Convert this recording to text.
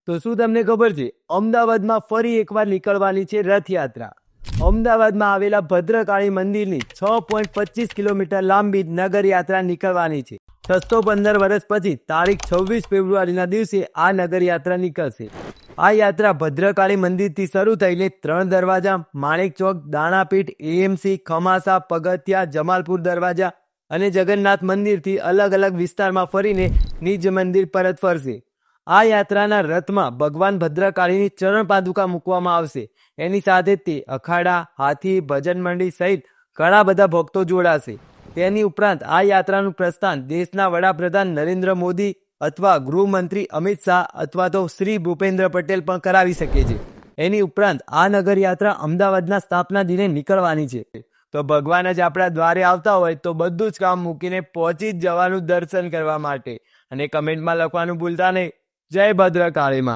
તો શું તમને ખબર છે, અમદાવાદમાં ફરી એકવાર નીકળવાની છે રથયાત્રા। અમદાવાદમાં આવેલા ભદ્રકાળી મંદિરની 6.25 કિલોમીટર લાંબી નગર યાત્રા નીકળવાની છે। 615 વર્ષ પછી તારીખ 26 ફેબ્રુઆરીના દિવસે આ નગર યાત્રા નીકળશે। આ યાત્રા ભદ્રકાળી મંદિરથી શરૂ થઈને 3 દરવાજા, માણેક ચોક, દાણાપીઠ, એએમસી, ખમાસા, પગથિયા, જમાલપુર દરવાજા અને જગન્નાથ મંદિરથી અલગ અલગ વિસ્તારમાં ફરીને નિજ મંદિર પરત ફરશે। આ યાત્રાના રથમાં ભગવાન ભદ્રકાળીની ચરણ પાદુકા મૂકવામાં આવશે। એની સાથે તે અખાડા, હાથી, ભજન મંડળી સહિત ઘણા બધા ભક્તો જોડાશે। તેની ઉપરાંત આ યાત્રાનું પ્રસ્થાન દેશના વડાપ્રધાન નરેન્દ્ર મોદી અથવા ગૃહમંત્રી અમિત શાહ અથવા તો શ્રી ભૂપેન્દ્ર પટેલ પણ કરાવી શકે છે। એની ઉપરાંત આ નગર યાત્રા અમદાવાદના સ્થાપના દિને નીકળવાની છે। તો ભગવાન જ આપણા દ્વારે આવતા હોય તો બધું જ કામ મૂકીને પહોંચી જ જવાનું દર્શન કરવા માટે। અને કમેન્ટમાં લખવાનું ભૂલતા નહીં, જય ભદ્રકાળીમાં।